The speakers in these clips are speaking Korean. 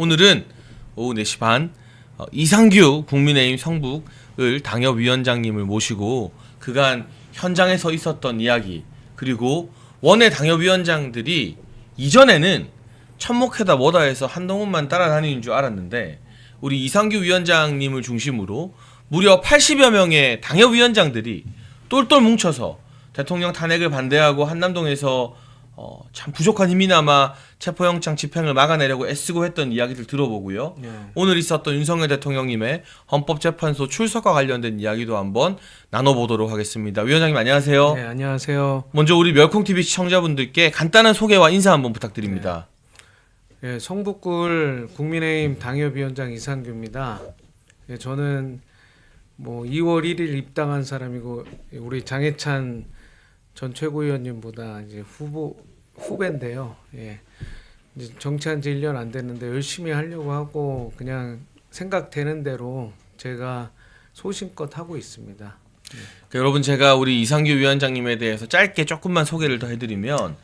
오늘은 오후 4시 반 이상규 국민의힘 성북을 당협위원장님을 모시고 그간 현장에서 있었던 이야기, 그리고 원외 당협위원장들이 이전에는 천목해다 뭐다 해서 한동훈만 따라다니는 줄 알았는데 우리 이상규 위원장님을 중심으로 무려 80여 명의 당협위원장들이 똘똘 뭉쳐서 대통령 탄핵을 반대하고 한남동에서 참 부족한 힘이나마 체포영장 집행을 막아내려고 애쓰고 했던 이야기들 들어보고요. 오늘 있었던 윤석열 대통령님의 헌법재판소 출석과 관련된 이야기도 한번 나눠보도록 하겠습니다. 위원장님 안녕하세요. 네, 안녕하세요. 먼저 우리 멸콩TV 시청자분들께 간단한 소개와 인사 한번 부탁드립니다. 네, 성북구 국민의힘 당협위원장 이상규입니다. 네, 저는 2월 1일 입당한 사람이고 우리 장해찬 전 최고위원님보다 이제 후배인데요. 예. 이제 정치한 지 1년 안 됐는데 열심히 하려고 하고 그냥 생각되는 대로 제가 소신껏 하고 있습니다. 여러분, 제가 우리 이상규 위원장님에 대해서 짧게 조금만 소개를 더 해드리면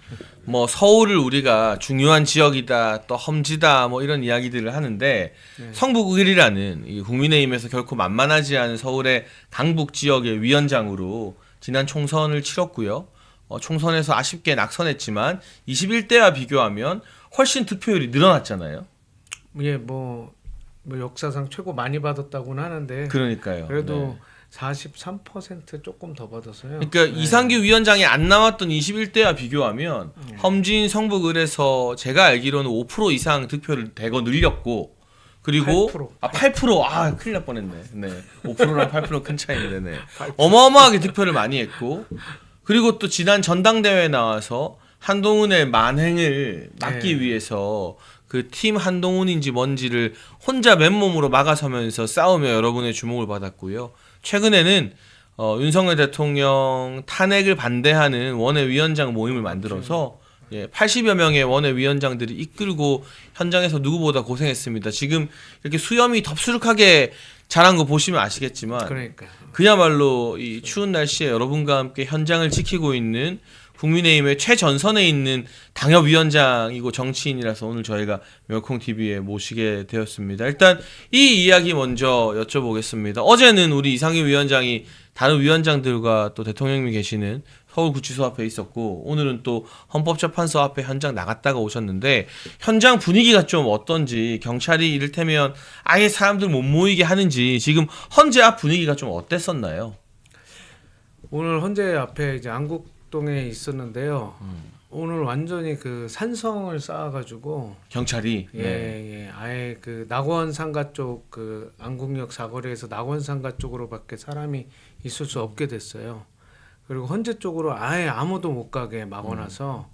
서울을 우리가 중요한 지역이다, 또 험지다, 이런 이야기들을 하는데 성북을이라는 이 국민의힘에서 결코 만만하지 않은 서울의 강북 지역의 위원장으로 지난 총선을 치렀고요. 총선에서 아쉽게 낙선했지만 21대와 비교하면 훨씬 득표율이 늘어났잖아요. 예, 역사상 최고 많이 받았다고는 하는데 그러니까요. 그래도 43% 조금 더 받았어요. 그러니까 이상규 위원장이 안 나왔던 21대와 비교하면 험지인 성북을에서 제가 알기로는 5% 이상 득표를 대거 늘렸고, 그리고 8%. 큰일 날 뻔했네. 네. 5%랑 8% 큰 차이인데, 네. 어마어마하게 득표를 많이 했고, 그리고 또 지난 전당대회에 나와서 한동훈의 만행을 막기 위해서 그 팀 한동훈인지 뭔지를 혼자 맨몸으로 막아서면서 싸우며 여러분의 주목을 받았고요. 최근에는 윤석열 대통령 탄핵을 반대하는 원외위원장 모임을 만들어서 80여 명의 원외위원장들이 이끌고 현장에서 누구보다 고생했습니다. 지금 이렇게 수염이 덥수룩하게 자란 거 보시면 아시겠지만 그야말로 이 추운 날씨에 여러분과 함께 현장을 지키고 있는 국민의힘의 최전선에 있는 당협위원장이고 정치인이라서 오늘 저희가 멸콩TV에 모시게 되었습니다. 일단 이 이야기 먼저 여쭤보겠습니다. 어제는 우리 이상규 위원장이 다른 위원장들과 또 대통령님이 계시는 서울구치소 앞에 있었고, 오늘은 또 헌법재판소 앞에 현장 나갔다가 오셨는데 현장 분위기가 좀 어떤지, 경찰이 이를테면 아예 사람들 못 모이게 하는지, 지금 헌재 앞 분위기가 좀 어땠었나요? 오늘 헌재 앞에 이제 안국동에 있었는데요. 오늘 완전히 그 산성을 쌓아가지고 경찰이 아예 그 낙원상가 쪽, 그 안국역 사거리에서 낙원상가 쪽으로밖에 사람이 있을 수 없게 됐어요. 그리고 헌재 쪽으로 아예 아무도 못 가게 막아놔서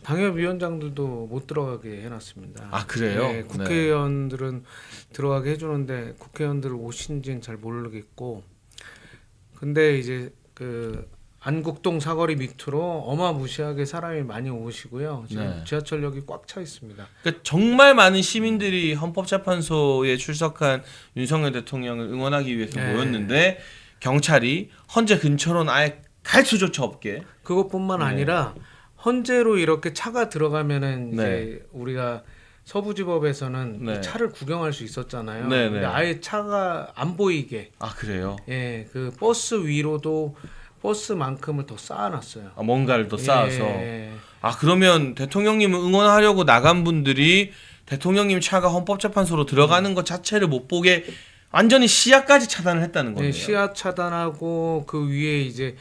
당협위원장들도 못 들어가게 해놨습니다. 아, 그래요? 네, 국회의원들은 들어가게 해주는데 국회의원들 오신지는 잘 모르겠고, 근데 이제 그 안국동 사거리 밑으로 어마무시하게 사람이 많이 오시고요. 지금 지하철역이 꽉 차 있습니다. 그러니까 정말 많은 시민들이 헌법재판소에 출석한 윤석열 대통령을 응원하기 위해서 모였는데 경찰이 헌재 근처로는 아예 갈 수조차 없게. 그것뿐만 아니라 헌재로 이렇게 차가 들어가면은 이제 우리가 서부지법에서는 이 차를 구경할 수 있었잖아요. 근데 아예 차가 안 보이게. 아, 그래요? 예, 그 버스 위로도 버스만큼을 더 쌓아놨어요. 뭔가를 더 쌓아서. 그러면 대통령님을 응원하려고 나간 분들이 대통령님 차가 헌법재판소로 들어가는 것 자체를 못 보게 완전히 시야까지 차단을 했다는 거예요. 시야 차단하고 그 위에 이제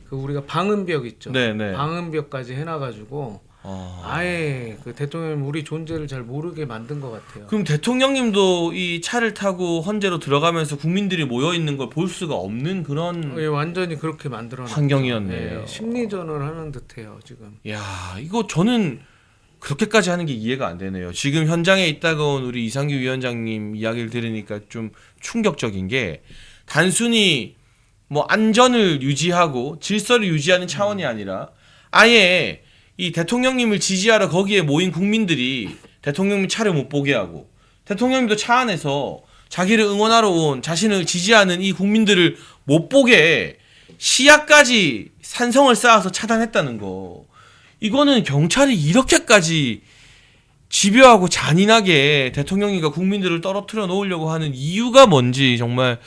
그 우리가 방음벽 있죠. 방음벽까지 해놔가지고 아예 그 대통령 우리 존재를 잘 모르게 만든 것 같아요. 그럼 대통령님도 이 차를 타고 헌재로 들어가면서 국민들이 모여 있는 걸 볼 수가 없는 그런 완전히 그렇게 만들어놨죠. 환경이었네요. 심리전을 하는 듯해요 지금. 야, 이거 저는 그렇게까지 하는 게 이해가 안 되네요. 지금 현장에 있다가 온 우리 이상규 위원장님 이야기를 들으니까 좀 충격적인 게, 단순히 안전을 유지하고 질서를 유지하는 차원이 아니라 아예 이 대통령님을 지지하러 거기에 모인 국민들이 대통령님 차를 못 보게 하고, 대통령님도 차 안에서 자기를 응원하러 온, 자신을 지지하는 이 국민들을 못 보게 시야까지 산성을 쌓아서 차단했다는 거. 이거는 경찰이 이렇게까지 집요하고 잔인하게 대통령이가 국민들을 떨어뜨려 놓으려고 하는 이유가 뭔지 정말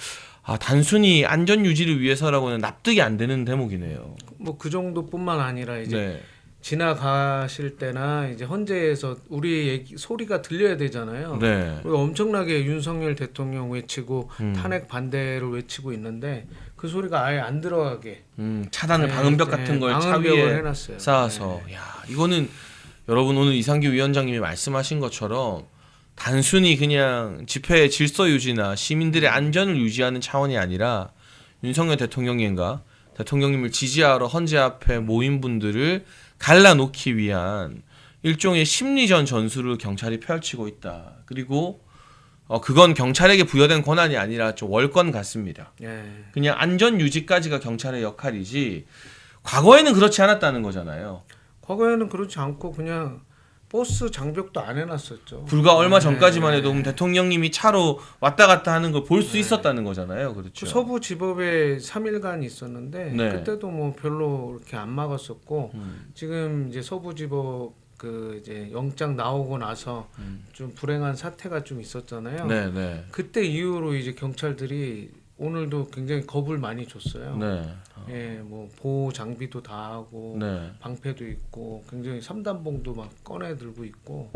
단순히 안전 유지를 위해서라고는 납득이 안 되는 대목이네요. 뭐 그 정도뿐만 아니라 이제 네. 지나가실 때나 이제 헌재에서 우리 얘기, 소리가 들려야 되잖아요. 네. 그리고 엄청나게 윤석열 대통령 외치고 음. 탄핵 반대를 외치고 있는데 그 소리가 아예 안 들어가게 차단을 방음벽 같은 걸 차 위에 해놨어요. 쌓아서 야 이거는 여러분 오늘 이상규 위원장님이 말씀하신 것처럼 단순히 그냥 집회의 질서 유지나 시민들의 안전을 유지하는 차원이 아니라 윤석열 대통령인가 대통령님을 지지하러 헌재 앞에 모인 분들을 갈라놓기 위한 일종의 심리전 전술을 경찰이 펼치고 있다. 그리고 그건 경찰에게 부여된 권한이 아니라 좀 월권 같습니다. 예. 그냥 안전 유지까지가 경찰의 역할이지 과거에는 그렇지 않았다는 거잖아요. 과거에는 그렇지 않고 그냥 버스 장벽도 안 해놨었죠. 불과 얼마 전까지만 해도 대통령님이 차로 왔다 갔다 하는 걸 볼 수 있었다는 거잖아요. 그렇죠. 그 서부지법에 3일간 있었는데 네. 그때도 뭐 별로 이렇게 안 막았었고 지금 이제 서부지법 그 이제 영장 나오고 나서 좀 불행한 사태가 좀 있었잖아요. 네, 네. 그때 이후로 이제 경찰들이 오늘도 굉장히 겁을 많이 줬어요. 네. 예, 뭐 보호 장비도 다 하고 네. 방패도 있고 굉장히 삼단봉도 막 꺼내 들고 있고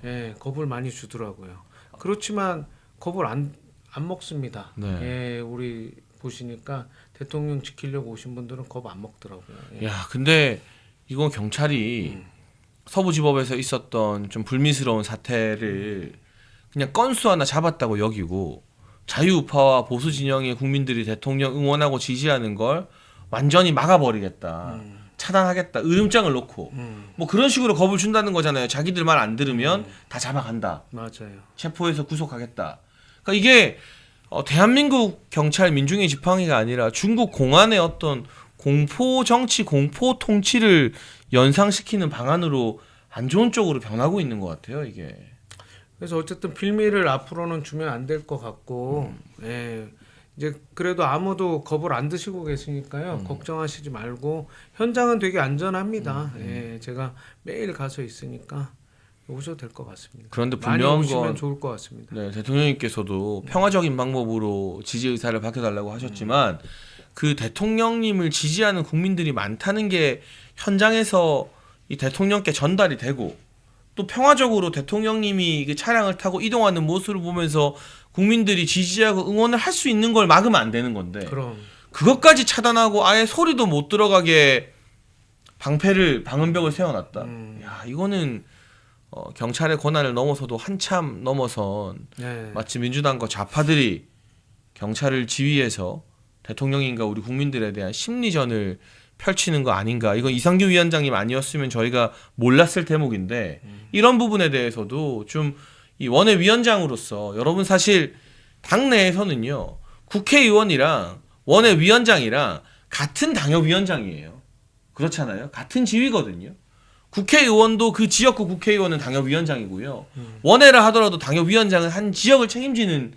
예, 겁을 많이 주더라고요. 그렇지만 겁을 안 먹습니다. 네. 예, 우리 보시니까 대통령 지키려고 오신 분들은 겁 안 먹더라고요. 예. 야, 근데 이건 경찰이 서부지법에서 있었던 좀 불미스러운 사태를 그냥 건수 하나 잡았다고 여기고 자유우파와 보수 진영의 국민들이 대통령 응원하고 지지하는 걸 완전히 막아버리겠다. 차단하겠다. 으름장을 놓고 뭐 그런 식으로 겁을 준다는 거잖아요. 자기들 말 안 들으면 다 잡아간다. 맞아요. 체포해서 구속하겠다. 그러니까 이게 대한민국 경찰 민중의 지팡이가 아니라 중국 공안의 어떤 공포 정치, 공포 통치를 연상시키는 방안으로 안 좋은 쪽으로 변하고 있는 것 같아요. 이게. 그래서 어쨌든 빌미를 앞으로는 주면 안 될 것 같고, 예, 이제 그래도 아무도 겁을 안 드시고 계시니까요. 걱정하시지 말고 현장은 되게 안전합니다. 예, 제가 매일 가서 있으니까 오셔도 될 것 같습니다. 그런데 많이 분명한 오시면 건 좋을 것 같습니다. 네, 대통령님께서도 평화적인 방법으로 지지 의사를 밝혀달라고 하셨지만 그 대통령님을 지지하는 국민들이 많다는 게 현장에서 이 대통령께 전달이 되고 또 평화적으로 대통령님이 그 차량을 타고 이동하는 모습을 보면서 국민들이 지지하고 응원을 할 수 있는 걸 막으면 안 되는 건데 그럼 그것까지 차단하고 아예 소리도 못 들어가게 방음벽을 세워놨다. 야 이거는 경찰의 권한을 넘어서도 한참 넘어선 네. 마치 민주당과 좌파들이 경찰을 지휘해서 대통령인가 우리 국민들에 대한 심리전을 펼치는 거 아닌가. 이건 이상규 위원장님 아니었으면 저희가 몰랐을 대목인데 이런 부분에 대해서도 좀 이 원외위원장으로서 여러분 사실 당내에서는요 국회의원이랑 원외위원장이랑 같은 당협위원장이에요. 그렇잖아요. 같은 지위거든요. 국회의원도 그 지역구 국회의원은 당협위원장이고요. 원외라 하더라도 당협위원장은 한 지역을 책임지는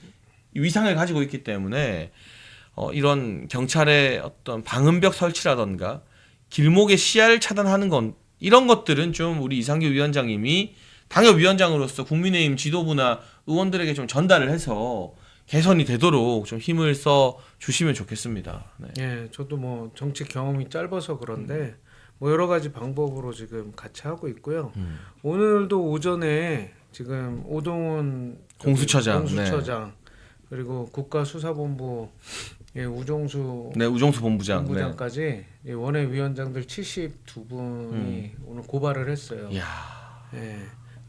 위상을 가지고 있기 때문에 이런 경찰의 어떤 방음벽 설치라던가 길목의 시야를 차단하는 건 이런 것들은 좀 우리 이상규 위원장님이 당협위원장으로서 국민의힘 지도부나 의원들에게 좀 전달을 해서 개선이 되도록 좀 힘을 써 주시면 좋겠습니다. 네. 예, 저도 뭐 정치 경험이 짧아서 그런데 뭐 여러 가지 방법으로 지금 같이 하고 있고요. 오늘도 오전에 지금 오동훈 공수처장, 그리고 국가수사본부 우종수 우종수 본부장, 본부장까지 원외위원장들 72분이 오늘 고발을 했어요. 이야. 예.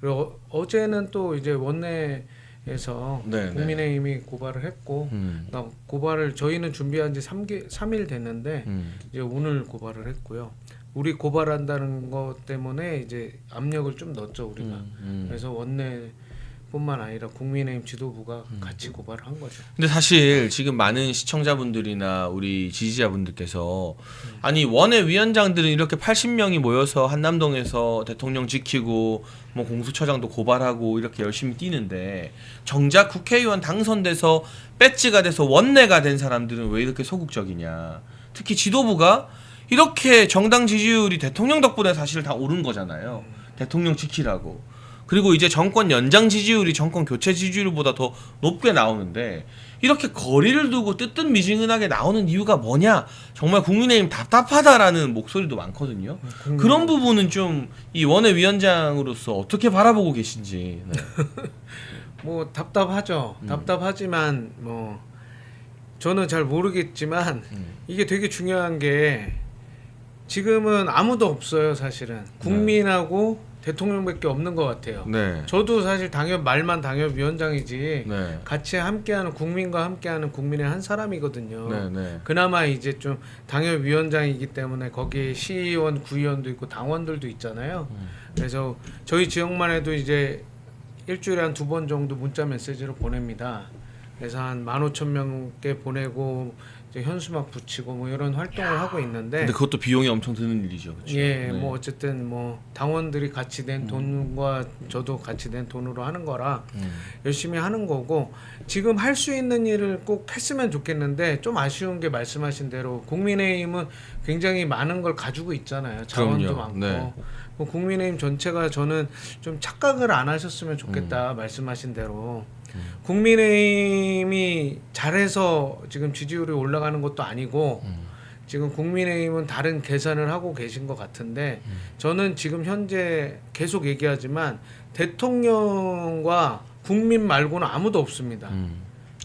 그리고 어제는 또 이제 원내에서 국민의힘이 고발을 했고, 그러니까 고발을 저희는 준비한 지 3일 됐는데 이제 오늘 고발을 했고요. 우리 고발한다는 것 때문에 이제 압력을 좀 넣었죠 우리가. 그래서 원내뿐만 아니라 국민의힘 지도부가 같이 고발을 한 거죠. 근데 사실 지금 많은 시청자분들이나 우리 지지자분들께서 아니 원외위원장들은 이렇게 80명이 모여서 한남동에서 대통령 지키고 뭐 공수처장도 고발하고 이렇게 열심히 뛰는데 정작 국회의원 당선돼서 배지가 돼서 원내가 된 사람들은 왜 이렇게 소극적이냐. 특히 지도부가 이렇게 정당 지지율이 대통령 덕분에 사실 다 오른 거잖아요. 대통령 지키라고. 그리고 이제 정권 연장 지지율이 정권 교체 지지율보다 더 높게 나오는데 이렇게 거리를 두고 뜨뜻미지근하게 나오는 이유가 뭐냐? 정말 국민의힘 답답하다라는 목소리도 많거든요. 그런 부분은 좀 이 원외위원장으로서 어떻게 바라보고 계신지. 네. 뭐 답답하죠. 답답하지만 뭐 저는 잘 모르겠지만 이게 되게 중요한 게 지금은 아무도 없어요. 사실은 국민하고 대통령밖에 없는 것 같아요. 네. 저도 사실 말만 당협위원장이지 네. 같이 함께하는 국민과 함께하는 국민의 한 사람이거든요. 네. 네. 그나마 이제 좀 당협위원장이기 때문에 거기에 시의원, 구의원도 있고 당원들도 있잖아요. 그래서 저희 지역만 해도 이제 일주일에 한 2번 정도 문자 메시지를 보냅니다. 그래서 한 15,000명께 보내고 이제 현수막 붙이고 뭐 이런 활동을 하고 있는데. 근데 그것도 비용이 엄청 드는 일이죠. 그렇죠? 예, 네. 뭐 어쨌든 뭐 당원들이 같이 낸 돈과 저도 같이 낸 돈으로 하는 거라 열심히 하는 거고 지금 할 수 있는 일을 꼭 했으면 좋겠는데 좀 아쉬운 게 말씀하신 대로 국민의힘은 굉장히 많은 걸 가지고 있잖아요. 자원도 그럼요. 많고. 네. 뭐 국민의힘 전체가 저는 좀 착각을 안 하셨으면 좋겠다. 말씀하신 대로. 국민의힘이 잘해서 지금 지지율이 올라가는 것도 아니고 지금 국민의힘은 다른 계산을 하고 계신 것 같은데 저는 지금 현재 계속 얘기하지만 대통령과 국민 말고는 아무도 없습니다.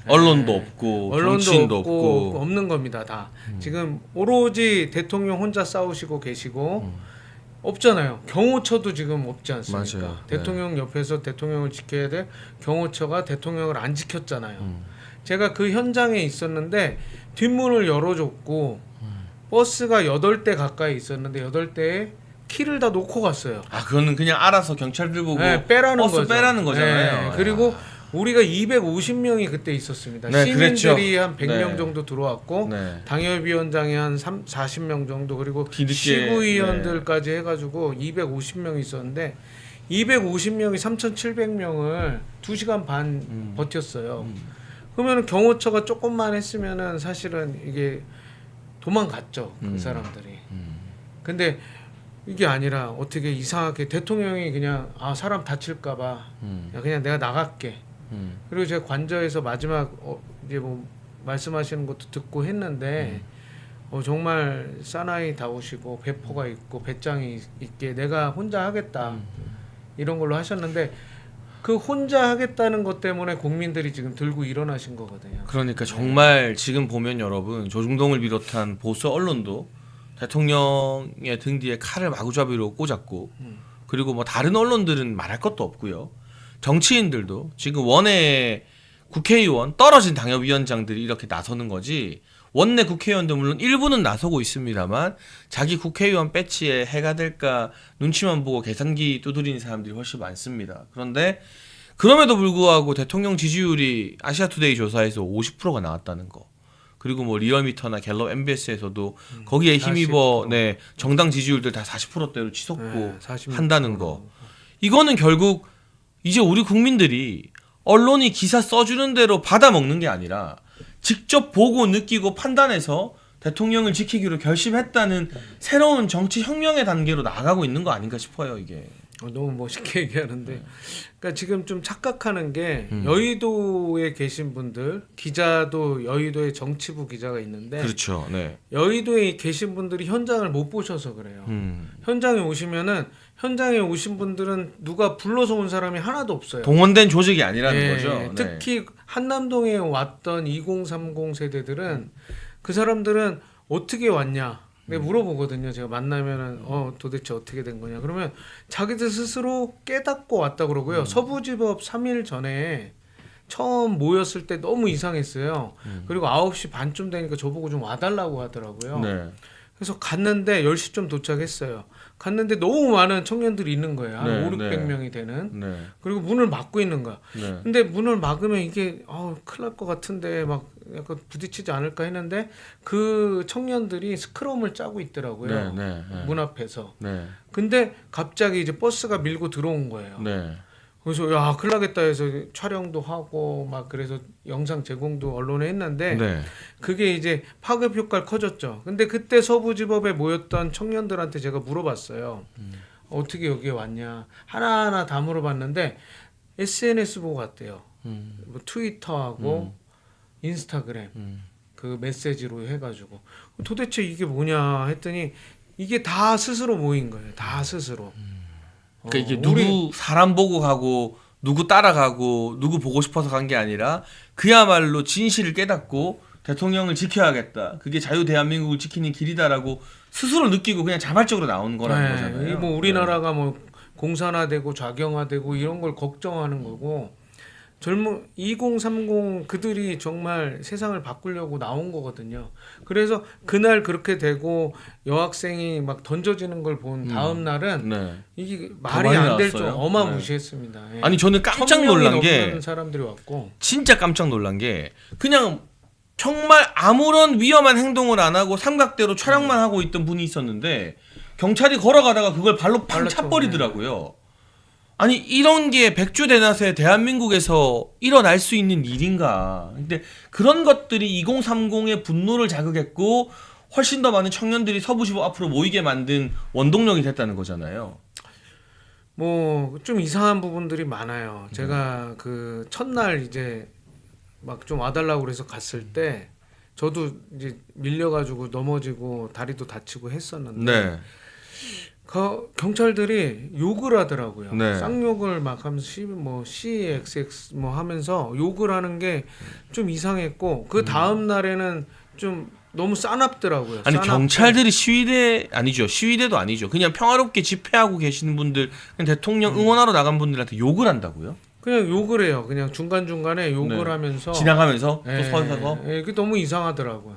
언론도 없고 정치인도 없고 없는 겁니다. 다 지금 오로지 대통령 혼자 싸우시고 계시고 없잖아요. 경호처도 지금 없지 않습니까? 맞아요. 대통령 옆에서 대통령을 지켜야 될 경호처가 대통령을 안 지켰잖아요. 제가 그 현장에 있었는데 뒷문을 열어줬고 버스가 8대 가까이 있었는데 8대에 키를 다 놓고 갔어요. 아 그거는 그냥 알아서 경찰들 보고 빼라는 버스 거죠. 빼라는 거잖아요. 네. 그리고 우리가 250명이 그때 있었습니다. 네, 시민들이 그랬죠. 한 100명 네. 정도 들어왔고 네. 당협위원장이 한 40명 정도 그리고 뒤늦게, 시구위원들까지 해가지고 250명이 있었는데 250명이 3,700명을 2시간 반 버텼어요. 그러면 경호처가 조금만 했으면은 사실은 이게 도망갔죠. 그 사람들이. 근데 이게 아니라 어떻게 이상하게 대통령이 그냥 사람 다칠까봐 그냥 내가 나갈게. 그리고 제가 관저에서 마지막 이제 뭐 말씀하시는 것도 듣고 했는데 정말 사나이다우시고 배포가 있고 배짱이 있게 내가 혼자 하겠다 이런 걸로 하셨는데 그 혼자 하겠다는 것 때문에 국민들이 지금 들고 일어나신 거거든요. 그러니까 정말 지금 보면 여러분 조중동을 비롯한 보수 언론도 대통령의 등 뒤에 칼을 마구잡이로 꽂았고 그리고 뭐 다른 언론들은 말할 것도 없고요. 정치인들도 지금 원외 국회의원 떨어진 당협위원장들이 이렇게 나서는 거지 원내 국회의원도 물론 일부는 나서고 있습니다만 자기 국회의원 배치에 해가 될까 눈치만 보고 계산기 두드리는 사람들이 훨씬 많습니다. 그런데 그럼에도 불구하고 대통령 지지율이 아시아투데이 조사에서 50%가 나왔다는 거 그리고 뭐 리얼미터나 갤럽 MBS에서도 거기에 힘입어 정당 지지율들 다 40%대로 치솟고 한다는 거 이거는 결국 이제 우리 국민들이 언론이 기사 써주는 대로 받아먹는 게 아니라 직접 보고 느끼고 판단해서 대통령을 지키기로 결심했다는 새로운 정치 혁명의 단계로 나아가고 있는 거 아닌가 싶어요. 이게 너무 멋있게 얘기하는데 그러니까 지금 좀 착각하는 게 여의도에 계신 분들 기자도 여의도에 정치부 기자가 있는데 그렇죠. 네. 여의도에 계신 분들이 현장을 못 보셔서 그래요. 현장에 오신 분들은 누가 불러서 온 사람이 하나도 없어요. 동원된 조직이 아니라는 거죠. 네. 특히 한남동에 왔던 2030 세대들은 그 사람들은 어떻게 왔냐? 내가 물어보거든요. 제가 만나면은 도대체 어떻게 된 거냐? 그러면 자기들 스스로 깨닫고 왔다 그러고요. 서부지법 3일 전에 처음 모였을 때 너무 이상했어요. 그리고 9시 반쯤 되니까 저보고 좀 와달라고 하더라고요. 네. 그래서 갔는데 10시쯤 도착했어요. 갔는데 너무 많은 청년들이 있는 거예요. 한 500~600명이 되는. 네. 그리고 문을 막고 있는 거야. 네. 근데 문을 막으면 이게 큰일 날 것 같은데 막 약간 부딪히지 않을까 했는데 그 청년들이 스크럼을 짜고 있더라고요. 문 앞에서. 네. 근데 갑자기 이제 버스가 밀고 들어온 거예요. 네. 그래서 야 큰일 나겠다 해서 촬영도 하고 막 그래서 영상 제공도 언론에 했는데 네. 그게 이제 파급 효과가 커졌죠. 근데 그때 서부지법에 모였던 청년들한테 제가 물어봤어요. 어떻게 여기에 왔냐 하나하나 다 물어봤는데 SNS 보고 갔대요. 뭐 트위터하고 인스타그램 그 메시지로 해가지고 도대체 이게 뭐냐 했더니 이게 다 스스로 모인 거예요. 다 스스로. 그러니까 이게 누구 사람 보고 가고 누구 따라가고 누구 보고 싶어서 간 게 아니라 그야말로 진실을 깨닫고 대통령을 지켜야겠다. 그게 자유 대한민국을 지키는 길이다라고 스스로 느끼고 그냥 자발적으로 나온 거라는 거잖아요. 이 뭐 우리나라가 뭐 공산화되고 좌경화되고 이런 걸 걱정하는 거고 젊은 2030 그들이 정말 세상을 바꾸려고 나온 거거든요. 그래서 그날 그렇게 되고 여학생이 막 던져지는 걸 본 다음 날은 네. 이게 말이 안 될 정도 어마무시했습니다. 예. 아니 저는 깜짝 놀란 게 사람들이 왔고 진짜 깜짝 놀란 게 그냥 정말 아무런 위험한 행동을 안 하고 삼각대로 촬영만 하고 있던 분이 있었는데 경찰이 걸어가다가 그걸 발로 팡 차버리더라고요. 아니 이런 게 백주대낮에 대한민국에서 일어날 수 있는 일인가. 근데 그런 것들이 2030의 분노를 자극했고 훨씬 더 많은 청년들이 서부지법 앞으로 모이게 만든 원동력이 됐다는 거잖아요. 뭐 좀 이상한 부분들이 많아요. 제가 그 첫날 이제 막 좀 와달라고 그래서 갔을 때 저도 이제 밀려가지고 넘어지고 다리도 다치고 했었는데 네. 그 경찰들이 욕을 하더라고요. 네. 쌍욕을 막 하면서 CXX 뭐 하면서 욕을 하는 게 좀 이상했고 그 다음 날에는 좀 너무 싸납더라고요. 아니 싸납고. 경찰들이 시위대도 아니죠. 그냥 평화롭게 집회하고 계시는 분들, 그냥 대통령 응원하러 나간 분들한테 욕을 한다고요? 그냥 욕을 해요. 그냥 중간중간에 욕을 네. 하면서 지나가면서 또 예, 서서 예, 그게 너무 이상하더라고요.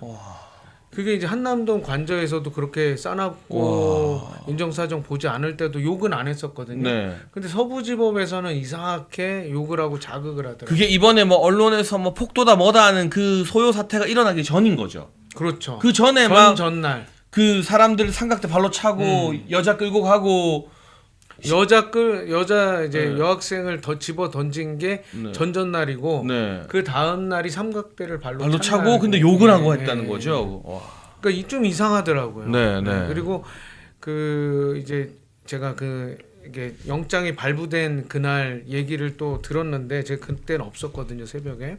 그게 이제 한남동 관저에서도 그렇게 싸납고 인정사정 보지 않을 때도 욕은 안 했었거든요. 네. 근데 서부지법에서는 이상하게 욕을 하고 자극을 하더라고요. 그게 이번에 뭐 언론에서 뭐 폭도다 뭐다 하는 그 소요 사태가 일어나기 전인 거죠. 그렇죠. 그 전에 막 전날 그 사람들 삼각대 발로 차고 여자 끌고 가고 여자 이제 네. 여학생을 더 집어 던진 게 네. 전전날이고 네. 그 다음 날이 삼각대를 발로 차고 날이고. 근데 욕을 하고 예, 했다는 예. 거죠. 와. 그러니까 좀 이상하더라고요. 네, 네. 그리고 그 이제 제가 그 이게 영장이 발부된 그날 얘기를 또 들었는데 제가 그때는 없었거든요, 새벽에.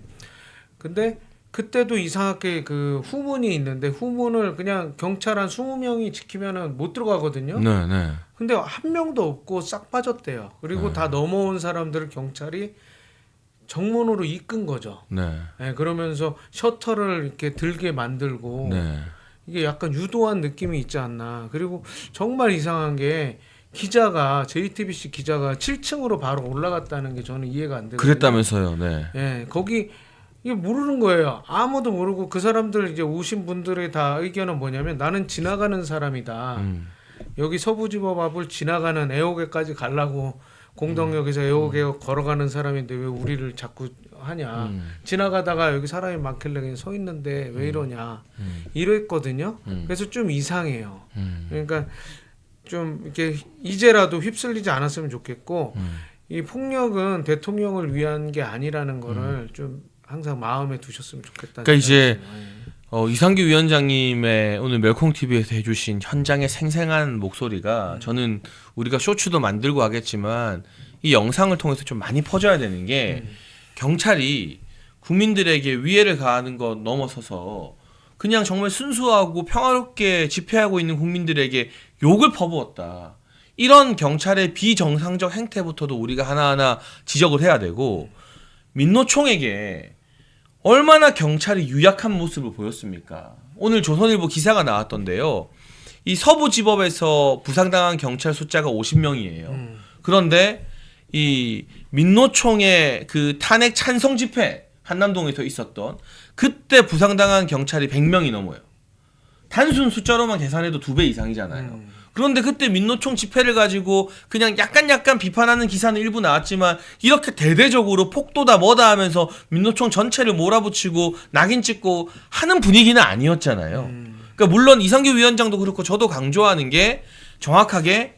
근데 그때도 이상하게 그 후문이 있는데 후문을 그냥 경찰 한 20명이 지키면은 못 들어가거든요. 네, 네. 근데 한 명도 없고 싹 빠졌대요. 그리고 다 넘어온 사람들을 경찰이 정문으로 이끈 거죠. 네. 네, 그러면서 셔터를 이렇게 들게 만들고 네. 이게 약간 유도한 느낌이 있지 않나. 그리고 정말 이상한 게 기자가 JTBC 기자가 7층으로 바로 올라갔다는 게 저는 이해가 안 되거든요. 그랬다면서요. 네. 예, 거기 이게 모르는 거예요. 아무도 모르고 그 사람들 이제 오신 분들의 다 의견은 뭐냐면 나는 지나가는 사람이다. 여기 서부지법 앞을 지나가는 애호개까지 가려고 공덕역에서 애호개 걸어가는 사람인데 왜 우리를 자꾸 하냐. 지나가다가 여기 사람이 많길래 그냥 서 있는데 왜 이러냐. 이랬거든요. 그래서 좀 이상해요. 그러니까 좀 이렇게 이제라도 휩쓸리지 않았으면 좋겠고 이 폭력은 대통령을 위한 게 아니라는 거를 좀 항상 마음에 두셨으면 좋겠다. 그러니까 이제 이상규 위원장님의 오늘 멸콩 TV에서 해주신 현장의 생생한 목소리가 저는 우리가 쇼츠도 만들고 하겠지만 이 영상을 통해서 좀 많이 퍼져야 되는 게 경찰이 국민들에게 위해를 가하는 것 넘어서서 그냥 정말 순수하고 평화롭게 집회하고 있는 국민들에게 욕을 퍼부었다. 이런 경찰의 비정상적 행태부터도 우리가 하나하나 지적을 해야 되고 민노총에게 얼마나 경찰이 유약한 모습을 보였습니까? 오늘 조선일보 기사가 나왔던데요. 이 서부지법에서 부상당한 경찰 숫자가 50명이에요. 그런데 이 민노총의 그 탄핵 찬성 집회 한남동에서 있었던 그때 부상당한 경찰이 100명이 넘어요. 단순 숫자로만 계산해도 2배 이상이잖아요. 그런데 그때 민노총 집회를 가지고 그냥 약간 비판하는 기사는 일부 나왔지만 이렇게 대대적으로 폭도다 뭐다 하면서 민노총 전체를 몰아붙이고 낙인 찍고 하는 분위기는 아니었잖아요. 그러니까 물론 이상규 위원장도 그렇고 저도 강조하는 게 정확하게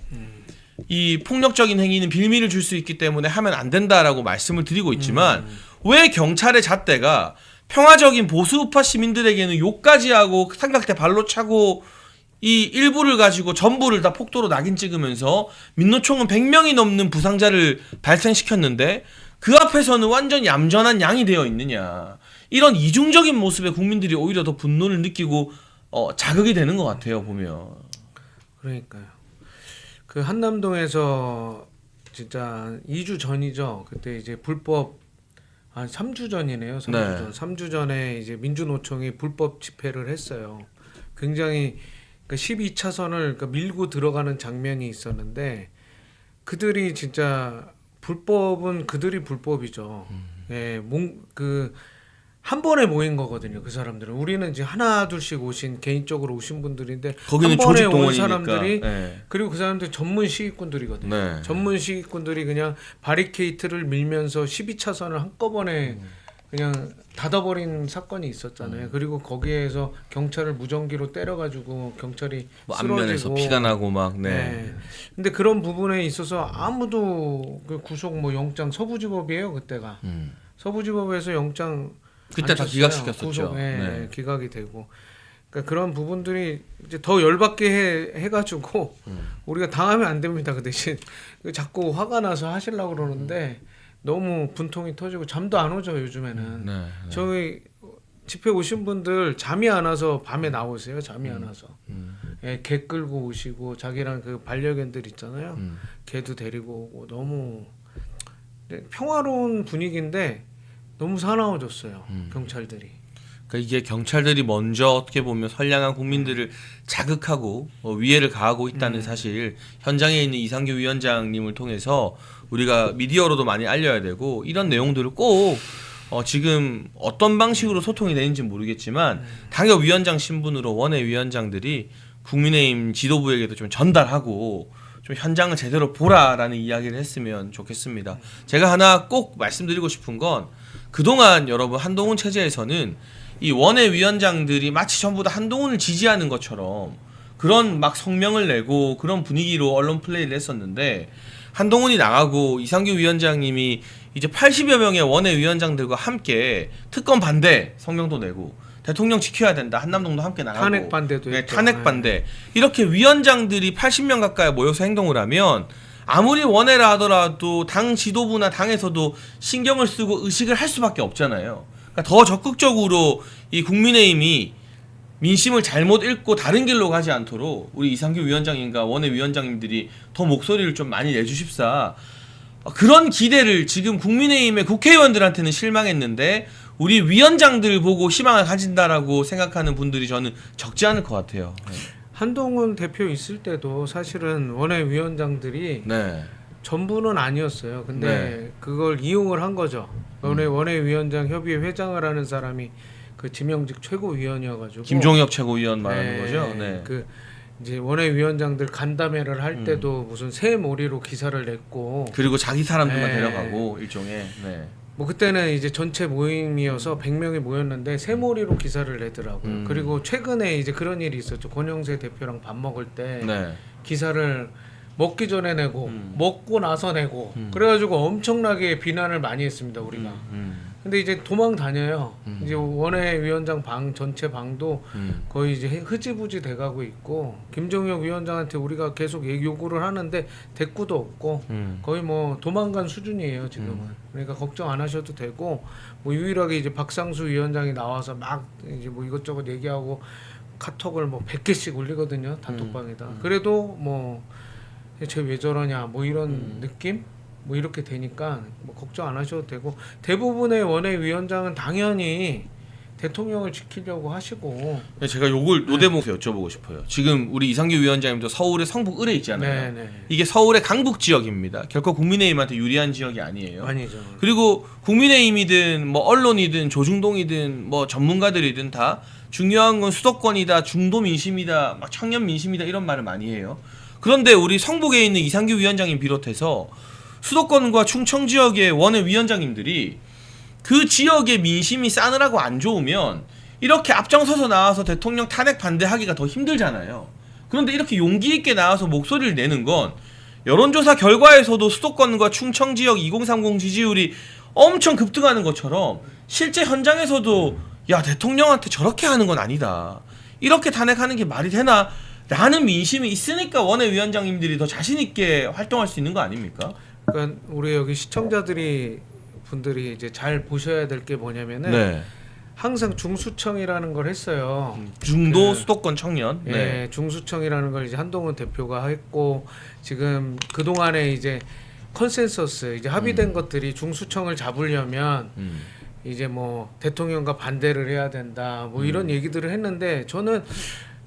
이 폭력적인 행위는 빌미를 줄 수 있기 때문에 하면 안 된다라고 말씀을 드리고 있지만 왜 경찰의 잣대가 평화적인 보수우파 시민들에게는 욕까지 하고 삼각대 발로 차고 이 일부를 가지고 전부를 다 폭도로 낙인 찍으면서 민노총은 100명이 넘는 부상자를 발생시켰는데 그 앞에서는 완전 얌전한 양이 되어 있느냐. 이런 이중적인 모습에 국민들이 오히려 더 분노를 느끼고 자극이 되는 것 같아요, 보면. 그러니까요. 그 한남동에서 진짜 2주 전이죠. 그때 이제 불법 한 3주 전이네요. 3주 네. 전. 3주 전에 이제 민주노총이 불법 집회를 했어요. 굉장히 12차선을 밀고 들어가는 장면이 있었는데 그들이 진짜 불법은 그들이 불법이죠. 예, 한 번에 모인 거거든요. 그 사람들은 우리는 이제 하나 둘씩 오신 개인적으로 오신 분들인데 거기는 한 번에 조직 온 동원이니까. 사람들이 네. 그리고 그 사람들 전문 시위꾼들이거든요. 네. 전문 시위꾼들이 그냥 바리케이트를 밀면서 12차선을 한꺼번에 그냥 닫아버린 사건이 있었잖아요. 그리고 거기에서 경찰을 무전기로 때려가지고 경찰이 뭐 앞면에서 쓰러지고. 피가 나고 막. 네. 네. 근데 그런 부분에 있어서 아무도 그 구속 뭐 영장 서부지법이에요 그때가. 서부지법에서 영장 그때 안 다 쳤어요. 기각시켰었죠. 구속, 예, 네. 기각이 되고. 그러니까 그런 부분들이 이제 더 열받게 해가지고 우리가 당하면 안 됩니다. 그 대신 자꾸 화가 나서 하시려고 그러는데 너무 분통이 터지고 잠도 안 오죠 요즘에는. 네. 저희 집회 오신 분들 잠이 안 와서 밤에 나오세요. 잠이 안 와서. 예, 개 끌고 오시고 자기랑 그 반려견들 있잖아요. 개도 데리고 오고 너무 평화로운 분위기인데 너무 사나워졌어요. 경찰들이. 그러니까 이게 경찰들이 먼저 어떻게 보면 선량한 국민들을 자극하고 위해를 가하고 있다는 사실 현장에 있는 이상규 위원장님을 통해서 우리가 미디어로도 많이 알려야 되고 이런 내용들을 꼭 지금 어떤 방식으로 소통이 되는지 모르겠지만 당협위원장 신분으로 원외위원장들이 국민의힘 지도부에게도 좀 전달하고 좀 현장을 제대로 보라라는 이야기를 했으면 좋겠습니다. 제가 하나 꼭 말씀드리고 싶은 건 그동안 여러분 한동훈 체제에서는 이 원외위원장들이 마치 전부 다 한동훈을 지지하는 것처럼 그런 막 성명을 내고 그런 분위기로 언론 플레이를 했었는데 한동훈이 나가고 이상규 위원장님이 이제 80여 명의 원외위원장들과 함께 특검 반대 성명도 내고 대통령 지켜야 된다. 한남동도 함께 나가고 탄핵 반대도 네, 했죠. 탄핵 반대. 이렇게 위원장들이 80명 가까이 모여서 행동을 하면 아무리 원외라 하더라도 당 지도부나 당에서도 신경을 쓰고 의식을 할 수밖에 없잖아요. 그러니까 더 적극적으로 이 국민의힘이 민심을 잘못 읽고 다른 길로 가지 않도록 우리 이상규 위원장님과 원외위원장님들이 더 목소리를 좀 많이 내주십사. 그런 기대를 지금 국민의힘의 국회의원들한테는 실망했는데 우리 위원장들 보고 희망을 가진다라고 생각하는 분들이 저는 적지 않을 것 같아요. 네. 한동훈 대표 있을 때도 사실은 원외위원장들이 네. 전부는 아니었어요. 근데 네. 그걸 이용을 한 거죠. 원외위원장 협의회 회장을 하는 사람이 그 지명직 최고위원이어가지고 김종혁 최고위원 말하는 네, 거죠. 네. 그 이제 원외위원장들 간담회를 할 때도 무슨 새 머리로 기사를 냈고 그리고 자기 사람들만 네. 데려가고 일종의. 네. 뭐 그때는 이제 전체 모임이어서 100명이 모였는데 새 머리로 기사를 내더라고요. 그리고 최근에 이제 그런 일이 있었죠. 권영세 대표랑 밥 먹을 때 네. 기사를 먹기 전에 내고 먹고 나서 내고 그래가지고 엄청나게 비난을 많이 했습니다 우리가. 근데 이제 도망 다녀요. 이제 원외위원장 방 전체 방도 거의 이제 흐지부지 돼가고 있고 김종혁 위원장한테 우리가 계속 요구를 하는데 대꾸도 없고 거의 뭐 도망간 수준이에요 지금은. 그러니까 걱정 안 하셔도 되고 뭐 유일하게 이제 박상수 위원장이 나와서 막 이제 뭐 이것저것 얘기하고 카톡을 뭐 100개씩 올리거든요 단톡방에다. 그래도 뭐 쟤 왜 저러냐 뭐 이런 느낌? 뭐 이렇게 되니까 뭐 걱정 안 하셔도 되고 대부분의 원외위원장은 당연히 대통령을 지키려고 하시고. 제가 요걸 노대목에서 여쭤보고 싶어요. 지금 우리 이상규 위원장님도 서울의 성북 을에 있잖아요. 네네. 이게 서울의 강북 지역입니다. 결코 국민의힘한테 유리한 지역이 아니에요. 아니죠. 그리고 국민의힘이든 뭐 언론이든 조중동이든 뭐 전문가들이든 다 중요한 건 수도권이다, 중도 민심이다, 막 청년 민심이다 이런 말을 많이 해요. 그런데 우리 성북에 있는 이상규 위원장님 비롯해서 수도권과 충청 지역의 원외위원장님들이 그 지역의 민심이 싸늘하고 안 좋으면 이렇게 앞장서서 나와서 대통령 탄핵 반대하기가 더 힘들잖아요. 그런데 이렇게 용기 있게 나와서 목소리를 내는 건 여론조사 결과에서도 수도권과 충청 지역 2030 지지율이 엄청 급등하는 것처럼 실제 현장에서도 야 대통령한테 저렇게 하는 건 아니다. 이렇게 탄핵하는 게 말이 되나? 라는 민심이 있으니까 원외위원장님들이 더 자신 있게 활동할 수 있는 거 아닙니까? 그러니까 우리 여기 분들이 이제 잘 보셔야 될 게 뭐냐면은 네. 항상 중수청이라는 걸 했어요. 중도 수도권 청년. 예, 네. 중수청이라는 걸 이제 한동훈 대표가 했고 지금 그 동안에 이제 컨센서스 이제 합의된 것들이 중수청을 잡으려면 이제 뭐 대통령과 반대를 해야 된다 뭐 이런 얘기들을 했는데 저는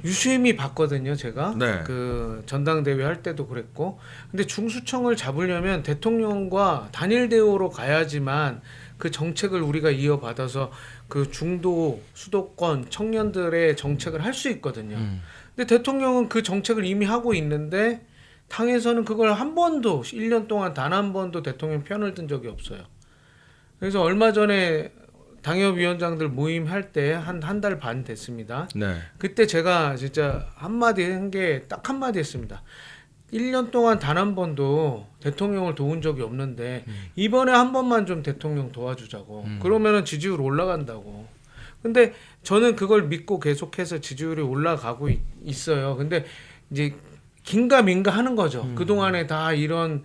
유심히 봤거든요. 제가 네. 그 전당대회 할 때도 그랬고 근데 중수청을 잡으려면 대통령과 단일 대우로 가야지만 그 정책을 우리가 이어받아서 그 중도 수도권 청년들의 정책을 할 수 있거든요. 근데 대통령은 그 정책을 이미 하고 있는데 당에서는 그걸 한 번도 1년 동안 단 한 번도 대통령 편을 든 적이 없어요. 그래서 얼마 전에 당협위원장들 모임 할 때 한 달 반 됐습니다. 네. 그때 제가 진짜 한마디 한 게 딱 한마디 했습니다. 1년 동안 단 한 번도 대통령을 도운 적이 없는데 이번에 한 번만 좀 대통령 도와주자고. 그러면은 지지율 올라간다고. 근데 저는 그걸 믿고 계속해서 지지율이 올라가고 있어요. 근데 이제 긴가민가 하는 거죠. 그동안에 다 이런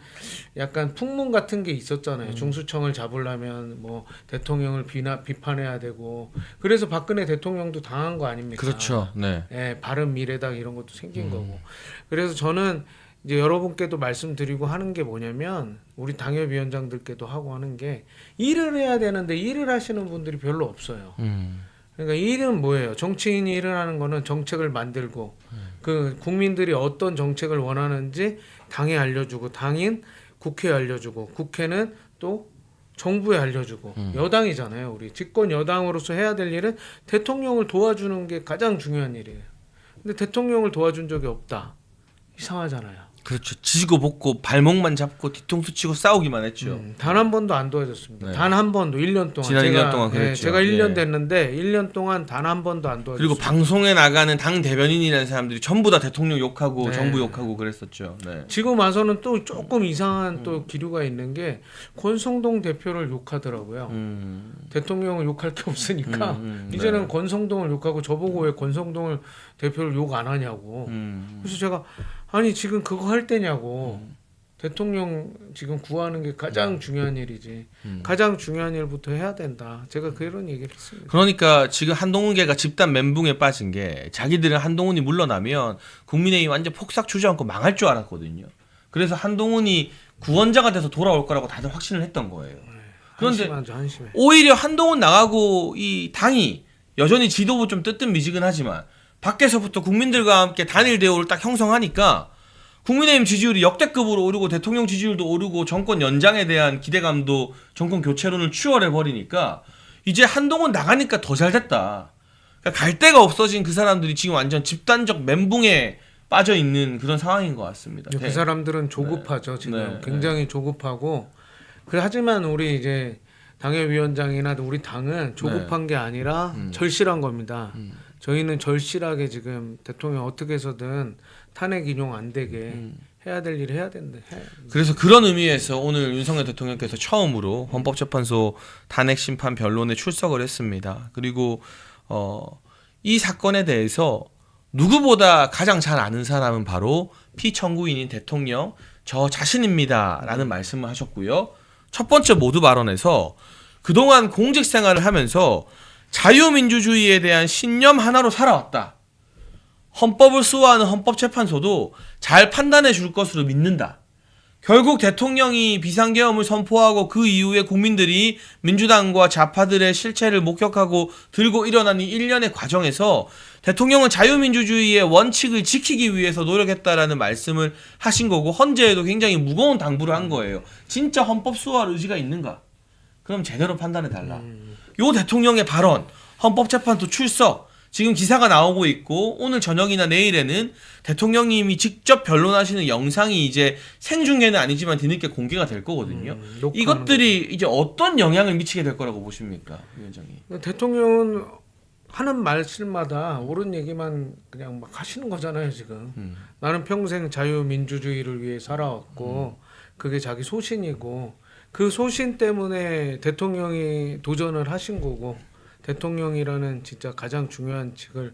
약간 풍문 같은 게 있었잖아요. 중수청을 잡으려면 뭐 대통령을 비판해야 되고 그래서 박근혜 대통령도 당한 거 아닙니까? 그렇죠. 네. 예, 바른미래당 이런 것도 생긴 거고. 그래서 저는 이제 여러분께도 말씀드리고 하는 게 뭐냐면 우리 당협위원장들께도 하고 하는 게 일을 해야 되는데 일을 하시는 분들이 별로 없어요. 그러니까 일은 뭐예요? 정치인이 일을 하는 거는 정책을 만들고 그 국민들이 어떤 정책을 원하는지 당에 알려주고 당인 국회에 알려주고 국회는 또 정부에 알려주고 여당이잖아요. 우리 집권 여당으로서 해야 될 일은 대통령을 도와주는 게 가장 중요한 일이에요. 근데 대통령을 도와준 적이 없다. 이상하잖아요. 그렇죠. 지고 볶고 발목만 잡고 뒤통수 치고 싸우기만 했죠. 단 한 번도 안 도와줬습니다. 네. 단 한 번도 1년 동안 지난 1년 동안 그랬죠. 제가 1년 예. 됐는데 1년 동안 단 한 번도 안 도와줬어요. 그리고 방송에 나가는 당 대변인이라는 사람들이 전부 다 대통령 욕하고 네. 정부 욕하고 그랬었죠. 네. 지금 와서는 또 조금 이상한 또 기류가 있는 게 권성동 대표를 욕하더라고요. 대통령을 욕할 게 없으니까 이제는 네. 권성동을 욕하고 저보고 왜 권성동을 대표를 욕 안 하냐고. 그래서 제가 아니 지금 그거 할 때냐고. 대통령 지금 구하는 게 가장 중요한 일이지. 가장 중요한 일부터 해야 된다. 제가 그런 얘기를 했습니다. 그러니까 지금 한동훈계가 집단 멘붕에 빠진 게 자기들은 한동훈이 물러나면 국민의힘 완전 폭삭 주저앉고 망할 줄 알았거든요. 그래서 한동훈이 구원자가 돼서 돌아올 거라고 다들 확신을 했던 거예요. 그런데 한심하죠, 한심해. 오히려 한동훈 나가고 이 당이 여전히 지도부 좀 뜨뜻미지근하지만 밖에서부터 국민들과 함께 단일 대우를 딱 형성하니까 국민의힘 지지율이 역대급으로 오르고 대통령 지지율도 오르고 정권 연장에 대한 기대감도 정권 교체론을 추월해 버리니까 이제 한동훈 나가니까 더 잘 됐다. 그러니까 갈 데가 없어진 그 사람들이 지금 완전 집단적 멘붕에 빠져 있는 그런 상황인 것 같습니다. 그 사람들은 조급하죠. 지금 네. 굉장히 조급하고. 하지만 우리 이제 당협위원장이나 우리 당은 조급한 게 아니라 절실한 겁니다. 저희는 절실하게 지금 대통령 어떻게 해서든 탄핵 인용 안 되게 해야 될 일을 해야 된다. 그래서 그런 의미에서 오늘 윤석열 대통령께서 처음으로 헌법재판소 탄핵 심판 변론에 출석을 했습니다. 그리고 이 사건에 대해서 누구보다 가장 잘 아는 사람은 바로 피청구인인 대통령 저 자신입니다라는 말씀을 하셨고요. 첫 번째 모두 발언에서 그동안 공직 생활을 하면서 자유민주주의에 대한 신념 하나로 살아왔다. 헌법을 수호하는 헌법재판소도 잘 판단해 줄 것으로 믿는다. 결국 대통령이 비상계엄을 선포하고 그 이후에 국민들이 민주당과 좌파들의 실체를 목격하고 들고 일어난 이 일련의 과정에서 대통령은 자유민주주의의 원칙을 지키기 위해서 노력했다라는 말씀을 하신 거고 헌재에도 굉장히 무거운 당부를 한 거예요. 진짜 헌법 수호할 의지가 있는가? 그럼 제대로 판단해 달라. 요 대통령의 발언, 헌법재판소 출석, 지금 기사가 나오고 있고 오늘 저녁이나 내일에는 대통령님이 직접 변론하시는 영상이 이제 생중계는 아니지만 뒤늦게 공개가 될 거거든요. 이것들이 이제 어떤 영향을 미치게 될 거라고 보십니까, 위원장님? 대통령은 하는 말씀마다 옳은 얘기만 그냥 막 하시는 거잖아요, 지금. 나는 평생 자유민주주의를 위해 살아왔고 그게 자기 소신이고 그 소신 때문에 대통령이 도전을 하신 거고 대통령이라는 진짜 가장 중요한 직을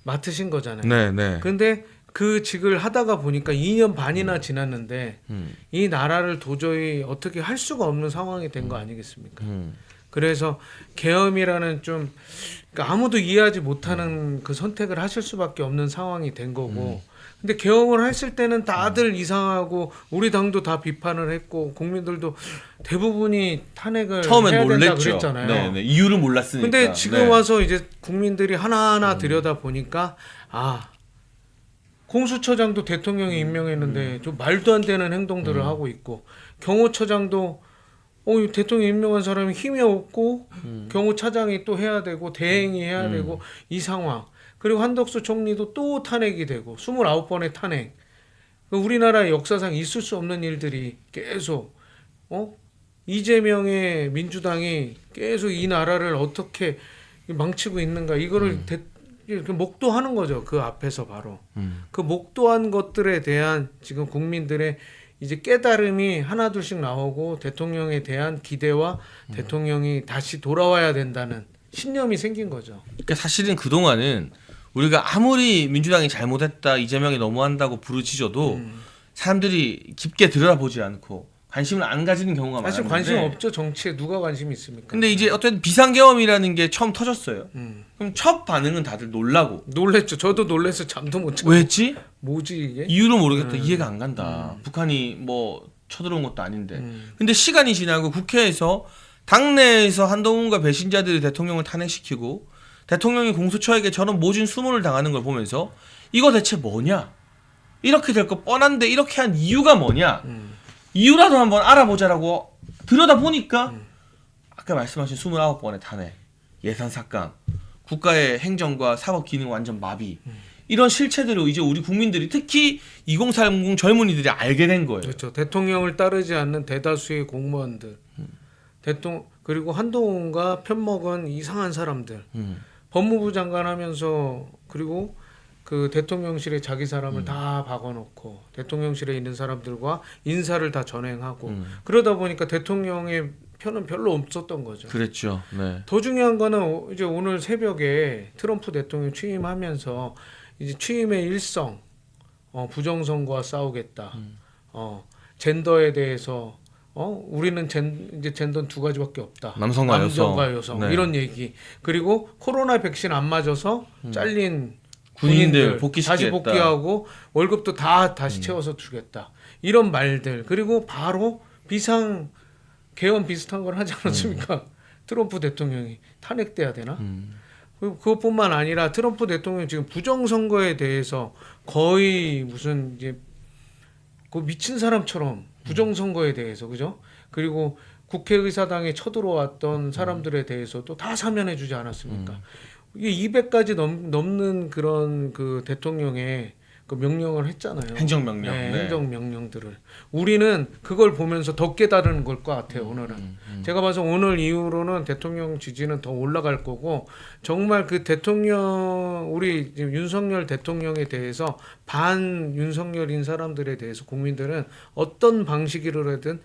맡으신 거잖아요. 네. 근데 그 직을 하다가 보니까 2년 반이나 지났는데 이 나라를 도저히 어떻게 할 수가 없는 상황이 된 거 아니겠습니까? 그래서 계엄이라는 좀 그러니까 아무도 이해하지 못하는 그 선택을 하실 수밖에 없는 상황이 된 거고 근데 계엄을 했을 때는 다들 이상하고 우리 당도 다 비판을 했고 국민들도 대부분이 탄핵을 처음엔 해야 된다 놀랬죠. 그랬잖아요. 네, 이유를 몰랐으니까. 근데 지금 네. 와서 이제 국민들이 하나하나 들여다 보니까 아 공수처장도 대통령이 임명했는데 좀 말도 안 되는 행동들을 하고 있고 경호처장도 대통령 임명한 사람이 힘이 없고 경호차장이 또 해야 되고 대행이 해야 되고 이 상황 그리고 한덕수 총리도 또 탄핵이 되고 29번의 탄핵 우리나라 역사상 있을 수 없는 일들이 계속 이재명의 민주당이 계속 이 나라를 어떻게 망치고 있는가 이거를 이렇게 목도하는 거죠. 그 앞에서 바로 그 목도한 것들에 대한 지금 국민들의 이제 깨달음이 하나둘씩 나오고 대통령에 대한 기대와 대통령이 다시 돌아와야 된다는 신념이 생긴 거죠. 그러니까 사실은 그동안은 우리가 아무리 민주당이 잘못했다 이재명이 너무한다고 부르짖어도 사람들이 깊게 들여다보지 않고 관심을 안 가지는 경우가 많았는데 사실 관심 없죠. 정치에 누가 관심이 있습니까? 근데 이제 어떤 비상계엄이라는 게 처음 터졌어요. 그럼 첫 반응은 다들 놀라고 놀랬죠. 저도 놀래서 잠도 못 자고 왜 했지? 뭐지 이게? 이유를 모르겠다. 이해가 안 간다. 북한이 뭐 쳐들어온 것도 아닌데. 근데 시간이 지나고 국회에서 당내에서 한동훈과 배신자들이 대통령을 탄핵시키고 대통령이 공수처에게 저런 모진 수모를 당하는 걸 보면서 이거 대체 뭐냐? 이렇게 될 거 뻔한데 이렇게 한 이유가 뭐냐? 이유라도 한번 알아보자라고 들여다보니까 아까 말씀하신 29번의 탄핵, 예산 삭감, 국가의 행정과 사법 기능 완전 마비 이런 실체들을 이제 우리 국민들이 특히 2030 젊은이들이 알게 된 거예요. 그렇죠. 대통령을 따르지 않는 대다수의 공무원들, 그리고 한동훈과 편먹은 이상한 사람들, 법무부 장관 하면서 그리고 그 대통령실에 자기 사람을 다 박아놓고 대통령실에 있는 사람들과 인사를 다 전행하고 그러다 보니까 대통령의 편은 별로 없었던 거죠. 그랬죠. 네. 더 중요한 거는 이제 오늘 새벽에 트럼프 대통령 취임하면서 이제 취임의 일성, 부정선거와 싸우겠다. 젠더에 대해서 우리는 이제 젠더는 두 가지밖에 없다. 남성과 여성 네. 이런 얘기. 그리고 코로나 백신 안 맞아서 잘린 군인들 다시 복귀하고 월급도 다시 채워서 주겠다. 이런 말들. 그리고 바로 비상 개헌 비슷한 걸 하지 않았습니까? 트럼프 대통령이 탄핵돼야 되나? 그것뿐만 아니라 트럼프 대통령 지금 부정선거에 대해서 거의 무슨 이제 그 미친 사람처럼 부정선거에 대해서 그죠? 그리고 국회의사당에 쳐들어왔던 사람들에 대해서도 다 사면해주지 않았습니까? 이게 200가지 넘는 그런 그 대통령의 그 명령을 했잖아요. 행정명령. 네, 네. 행정명령들을 우리는 그걸 보면서 더 깨달은 걸 것 같아요. 오늘은 제가 봐서 오늘 이후로는 대통령 지지는 더 올라갈 거고 정말 그 대통령 우리 지금 윤석열 대통령에 대해서 반 윤석열인 사람들에 대해서 국민들은 어떤 방식으로든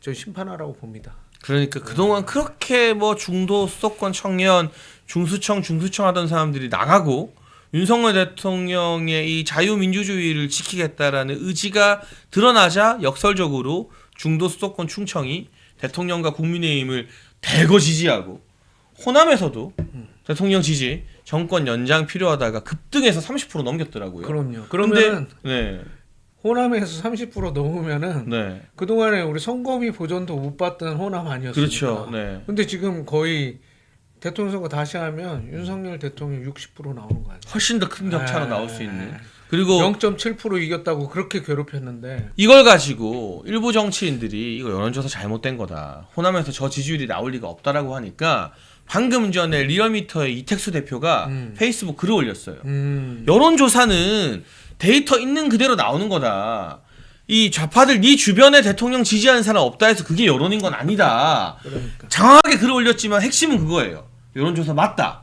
저 심판하라고 봅니다. 그러니까 그동안 그렇게 뭐 중도 수도권 청년 중수청 하던 사람들이 나가고 윤석열 대통령의 이 자유민주주의를 지키겠다라는 의지가 드러나자 역설적으로 중도 수도권 충청이 대통령과 국민의힘을 대거 지지하고 호남에서도 대통령 지지 정권 연장 필요하다가 급등해서 30% 넘겼더라고요. 그럼요. 그러면 네. 호남에서 30% 넘으면은 네. 그동안에 우리 선거비 보전도 못 받던 호남 아니었습니까? 그렇죠. 네. 근데 지금 거의 대통령 선거 다시 하면 윤석열 대통령 60% 나오는 거 아니에요? 훨씬 더 큰 격차로 네. 나올 수 있는. 그리고 0.7% 이겼다고 그렇게 괴롭혔는데 이걸 가지고 일부 정치인들이 이거 여론조사 잘못된 거다. 호남에서 저 지지율이 나올 리가 없다라고 하니까 방금 전에 리얼미터의 이택수 대표가 페이스북 글을 올렸어요. 여론조사는 데이터 있는 그대로 나오는 거다. 이 좌파들 네 주변에 대통령 지지하는 사람 없다 해서 그게 여론인 건 아니다. 그러니까. 장황하게 글을 올렸지만 핵심은 그거예요. 여론조사 맞다.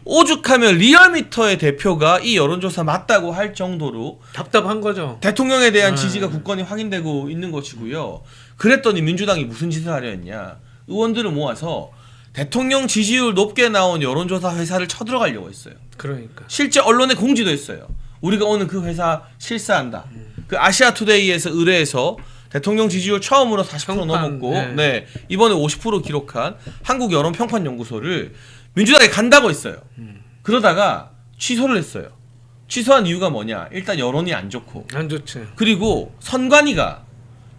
오죽하면 리얼미터의 대표가 이 여론조사 맞다고 할 정도로 답답한 거죠. 대통령에 대한 지지가 굳건히 확인되고 있는 것이고요. 그랬더니 민주당이 무슨 짓을 하려 했냐. 의원들을 모아서 대통령 지지율 높게 나온 여론조사 회사를 쳐들어가려고 했어요. 그러니까. 실제 언론에 공지도 했어요. 우리가 오늘 그 회사 실사한다. 그 아시아투데이에서 의뢰해서 대통령 지지율 처음으로 40% 평판, 넘었고, 네. 네. 이번에 50% 기록한 한국 여론평판연구소를 민주당에 간다고 했어요. 그러다가 취소를 했어요. 취소한 이유가 뭐냐? 일단 여론이 안 좋고, 안 좋지. 그리고 선관위가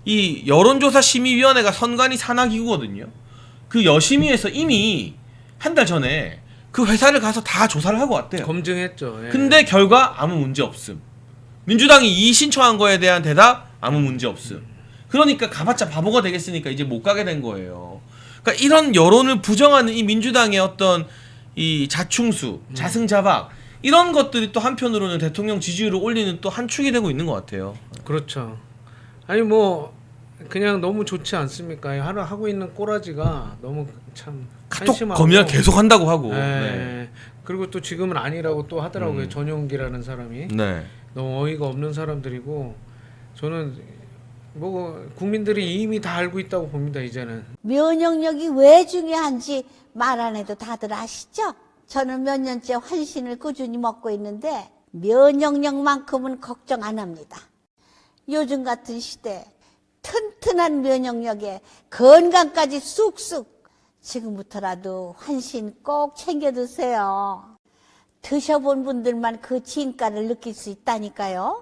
이 여론조사 심의위원회가 선관위 산하기구거든요. 그 여심위에서 이미 한 달 전에 그 회사를 가서 다 조사를 하고 왔대요. 검증했죠. 예. 근데 결과 아무 문제 없음. 민주당이 이의 신청한 거에 대한 대답 아무 문제 없음. 그러니까 가봤자 바보가 되겠으니까 이제 못 가게 된 거예요. 그러니까 이런 여론을 부정하는 이 민주당의 어떤 이 자충수, 자승자박 이런 것들이 또 한편으로는 대통령 지지율을 올리는 또 한 축이 되고 있는 것 같아요. 그렇죠. 아니 뭐 그냥 너무 좋지 않습니까? 하루 하고 있는 꼬라지가 너무 참 카톡 한심하고. 검열 계속 한다고 하고. 예. 네. 그리고 또 지금은 아니라고 또 하더라고요. 전용기라는 사람이 네. 너무 어이가 없는 사람들이고 저는 뭐 국민들이 이미 다 알고 있다고 봅니다. 이제는. 면역력이 왜 중요한지 말 안 해도 다들 아시죠? 저는 몇 년째 환신을 꾸준히 먹고 있는데 면역력만큼은 걱정 안 합니다. 요즘 같은 시대 튼튼한 면역력에 건강까지 쑥쑥 지금부터라도 환신 꼭 챙겨 드세요. 드셔본 분들만 그 진가를 느낄 수 있다니까요.